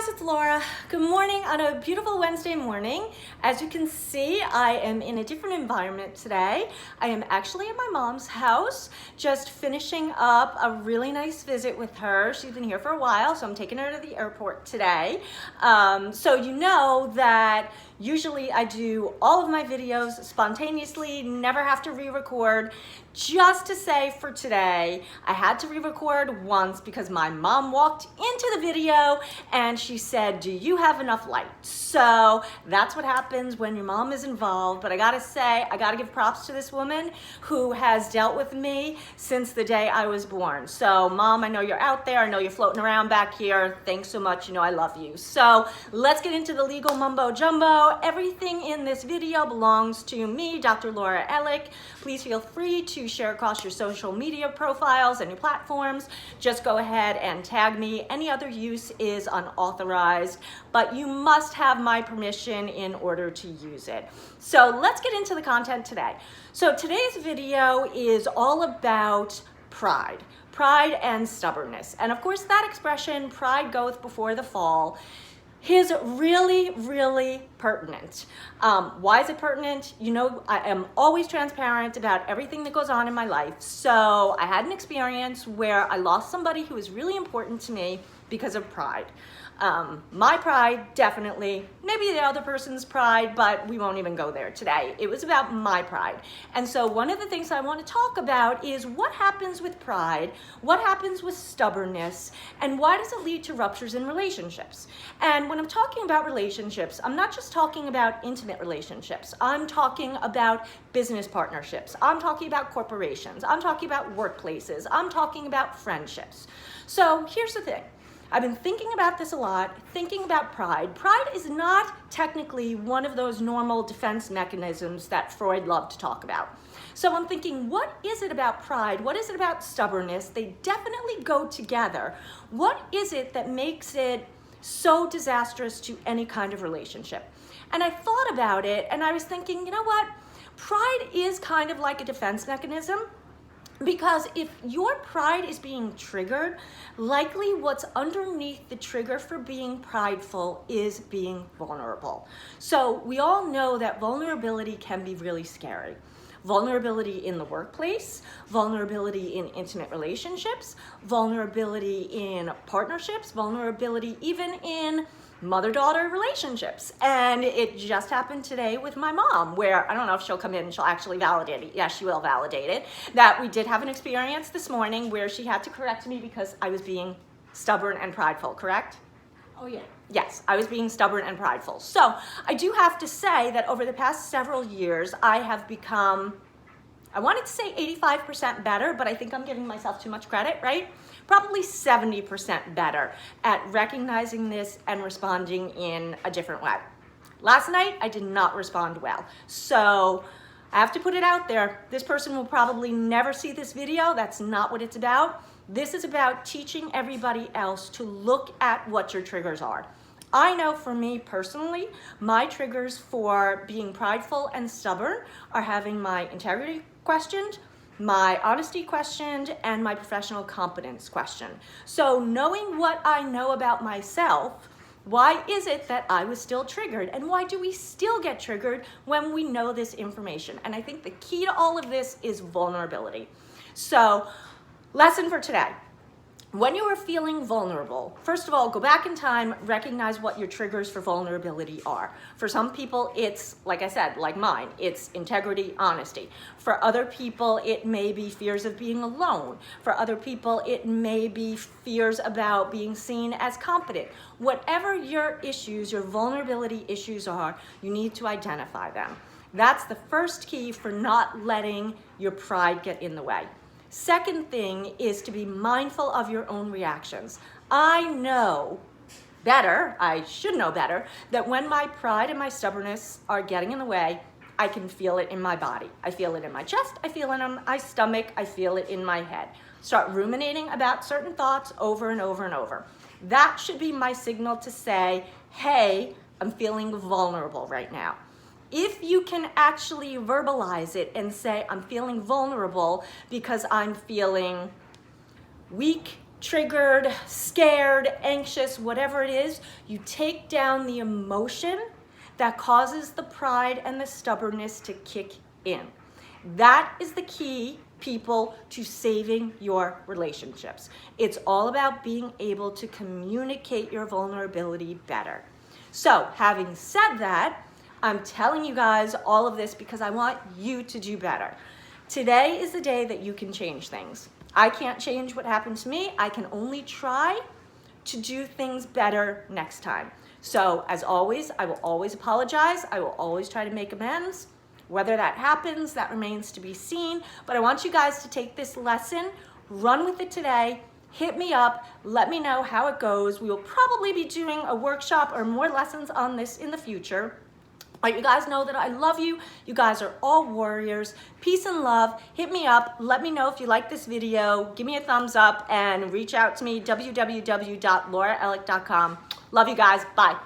guys, it's Laura. Good morning on a beautiful Wednesday morning. As you can see, I am in a different environment today. I am actually at my mom's house, just finishing up a really nice visit with her. She's been here for a while, so I'm taking her to the airport today. So you know that usually I do all of my videos spontaneously, never have to re-record. Just to say for today, I had to re-record once because my mom walked into the video and she said, "Do you have enough light?" So that's what happens when your mom is involved. But I gotta say, I gotta give props to this woman who has dealt with me since the day I was born. So Mom, I know you're out there. I know you're floating around back here. Thanks so much. You know I love you. So let's get into the legal mumbo jumbo. Everything in this video belongs to me, Dr. Laura Ellick. Please feel free to share across your social media profiles and your platforms. Just go ahead and tag me. Any other use is unauthorized, but you must have my permission in order to use it. So let's get into the content today. So today's video is all about pride and stubbornness. And of course that expression, pride goeth before the fall, is really, really pertinent. Why is it pertinent? You know, I am always transparent about everything that goes on in my life. So I had an experience where I lost somebody who was really important to me because of pride. My pride, definitely, maybe the other person's pride, but we won't even go there today. It was about my pride. And so one of the things I want to talk about is what happens with pride, what happens with stubbornness, and why does it lead to ruptures in relationships? And when I'm talking about relationships, I'm not just talking about intimate relationships. I'm talking about business partnerships. I'm talking about corporations. I'm talking about workplaces. I'm talking about friendships. So here's the thing. I've been thinking about this a lot, thinking about pride. Pride is not technically one of those normal defense mechanisms that Freud loved to talk about. So I'm thinking, what is it about pride? What is it about stubbornness? They definitely go together. What is it that makes it so disastrous to any kind of relationship? And I thought about it and I was thinking, you know what? Pride is kind of like a defense mechanism. Because if your pride is being triggered, likely what's underneath the trigger for being prideful is being vulnerable. So we all know that vulnerability can be really scary. Vulnerability in the workplace, vulnerability in intimate relationships, vulnerability in partnerships, vulnerability even in mother-daughter relationships. And it just happened today with my mom, where I don't know if she'll come in and she'll actually validate it. Yeah, she will validate it. That we did have an experience this morning where she had to correct me because I was being stubborn and prideful, correct? Oh yeah. Yes, I was being stubborn and prideful. So I do have to say that over the past several years, I have become, I wanted to say 85% better, but I think I'm giving myself too much credit, right? Probably 70% better at recognizing this and responding in a different way. Last night, I did not respond well. So I have to put it out there. This person will probably never see this video. That's not what it's about. This is about teaching everybody else to look at what your triggers are. I know for me personally, my triggers for being prideful and stubborn are having my integrity questioned, my honesty questioned, and my professional competence questioned. So knowing what I know about myself, why is it that I was still triggered? And why do we still get triggered when we know this information? And I think the key to all of this is vulnerability. So, lesson for today. When you are feeling vulnerable, first of all, go back in time, recognize what your triggers for vulnerability are. For some people, it's, like I said, like mine, it's integrity, honesty. For other people, it may be fears of being alone. For other people, it may be fears about being seen as competent. Whatever your issues, your vulnerability issues are, you need to identify them. That's the first key for not letting your pride get in the way. Second thing is to be mindful of your own reactions. I know better, I should know better, that when my pride and my stubbornness are getting in the way, I can feel it in my body. I feel it in my chest, I feel it in my stomach, I feel it in my head. Start ruminating about certain thoughts over and over and over. That should be my signal to say, hey, I'm feeling vulnerable right now. If you can actually verbalize it and say, I'm feeling vulnerable because I'm feeling weak, triggered, scared, anxious, whatever it is, you take down the emotion that causes the pride and the stubbornness to kick in. That is the key, people, to saving your relationships. It's all about being able to communicate your vulnerability better. So, having said that, I'm telling you guys all of this because I want you to do better. Today is the day that you can change things. I can't change what happened to me. I can only try to do things better next time. So, as always, I will always apologize. I will always try to make amends. Whether that happens, that remains to be seen. But I want you guys to take this lesson, run with it today, hit me up, let me know how it goes. We will probably be doing a workshop or more lessons on this in the future. But you guys know that I love you. You guys are all warriors. Peace and love. Hit me up. Let me know if you like this video. Give me a thumbs up and reach out to me, www.lauraellick.com. Love you guys. Bye.